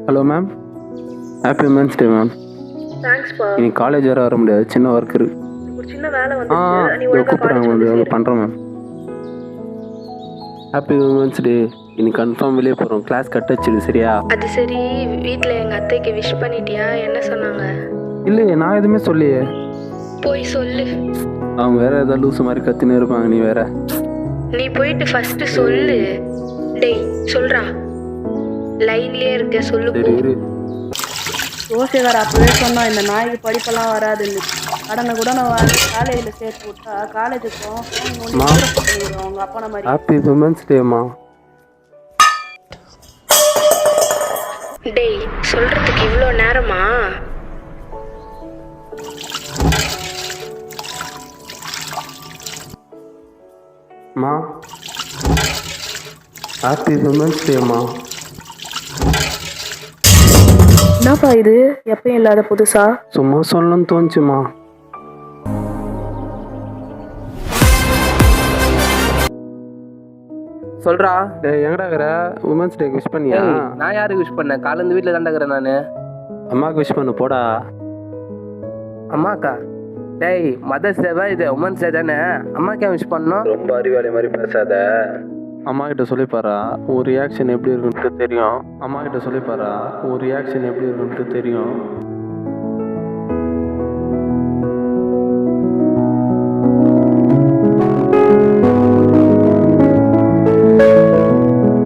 Hello ma'am, happy women's day ma'am. தேங்க்ஸ்ப்பா. இன்னைக்கு college வேறு வர முடியாது, சின்ன ஒர்க் இருக்கு. ஒரு சின்ன வேலை வந்துச்சு. நீ ஒழுங்கா கூப்பிட்றாங்க காலேஜ் வந்து வந்து சேரு. பண்ணுறோம் மேம். ஹாப்பி உமன்ஸ் டே. இன்னைக்கு கன்ஃபார்ம் வெளியே போகிறோம். கிளாஸ் கட் வச்சிடு சரியா? அது சரி, வீட்ல எங்க அத்தைக்கு விஷ் பண்ணிட்டியா? என்ன சொன்னாங்க? இல்லையே, நான் எதுவுமே சொல்லியே. போய் சொல்லு. அவங்க வேற ஏதாவது லூசு மாதிரி கத்தினே இருப்பாங்க. நீ வேற. நீ போயிட்டு ஃபர்ஸ்ட் சொல்லு. டேய் சொல்றா. லைன்லயே இருக்க, சொல்லு போ. சரி இரு. ஜோசியக்கார் அப்பவே சொன்னோம் இந்த நாய்க்கு படிப்பெல்லாம் வராதுன்னு. கடனை கூட நான் வாங்கி காலேஜில் சேர்த்து விட்டா காலேஜுக்கும் அவங்க அப்பா மாதிரி. ஹாப்பி உமன்ஸ் டேம்மா. டேய் சொல்றதுக்கு இவ்வளோ நேரமா? மா, ஹாப்பி உமன்ஸ் டேம்மா. என்னப்பா இது எப்பயும் இல்லாத புதுசா? சும்மா சொல்லணும்னு தோணுச்சுமா. சொல்றா. டேய் எங்கடா இருக்கிற? உமன்ஸ் டேக்கு விஷ் பண்ணியா? நான் யாருக்கு விஷ் பண்ணேன்? காலேருந்து வீட்டில் தாண்டா இருக்கிறேன் நான். அம்மாவுக்கு விஷ் பண்ணு போடா. அம்மாக்கா? டேய் மதர்ஸ் டேவா இது? உமன்ஸ் டே தானே, அம்மாக்கே விஷ் பண்ணோம். ரொம்ப அறிவாளி மாதிரி பேசாத. அம்மா கிட்ட சொல்லிப்பாரா உன் ரியாக்ஷன் எப்படி இருக்குன்ட்டு தெரியும். அம்மா கிட்ட சொல்லிப்பாரா உன் ரியாக்ஷன் எப்படி இருக்குன்ட்டு தெரியும்.